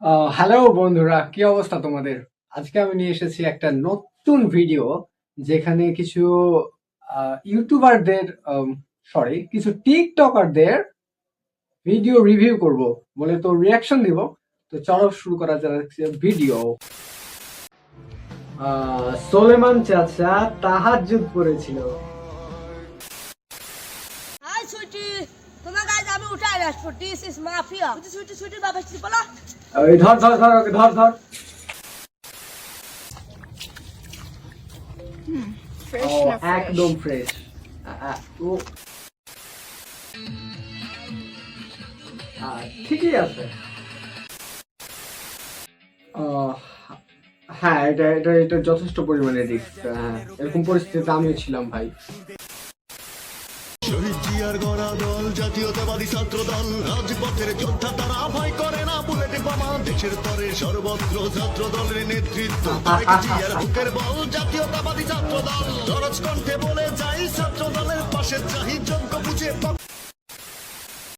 Hello বন্ধুরা, কি অবস্থা তোমাদের? আজকে আমি নিয়ে এসেছি একটা নতুন ভিডিও, যেখানে কিছু ইউটিউবারদের, কিছু টিকটকারদের ভিডিও রিভিউ করব বলে তো রিয়াকশন দিব। তো চলো শুরু করা যাক ভিডিও। সোলেমান চাচা তাহাজ্জুদ পড়েছিল। হাই সুইটি, তোমার গাছ আমি উঠাই আসবো। This is mafia. Sweetie sweetie sweetie বাবা আসছি বলা। এই ধর ধর ধর ওকে, ধর ধর। ফ্রেশ ও, না ফ্রেশ? একদম ফ্রেশ। ও ঠিকই আছে। আহ, হ্যাঁ, এটা যথেষ্ট পরিমাণে রিস্ক। হ্যাঁ, এরকম পরিস্থিতিতে আমিও ছিলাম ভাই। শহীদ জিয়ার গড়া দল জাতীয়তাবাদী ছাত্র দল রাজপথের যোদ্ধা তারা ভয় করে না বুলেট বোমা দেশের তরে সর্বত্র ছাত্র দলের নেতৃত্ব তারেক জিয়ার বুকের বল জাতীয়তাবাদী ছাত্র দল খরচ কণ্ঠে বলে যাই ছাত্র দলের পাশে চাহি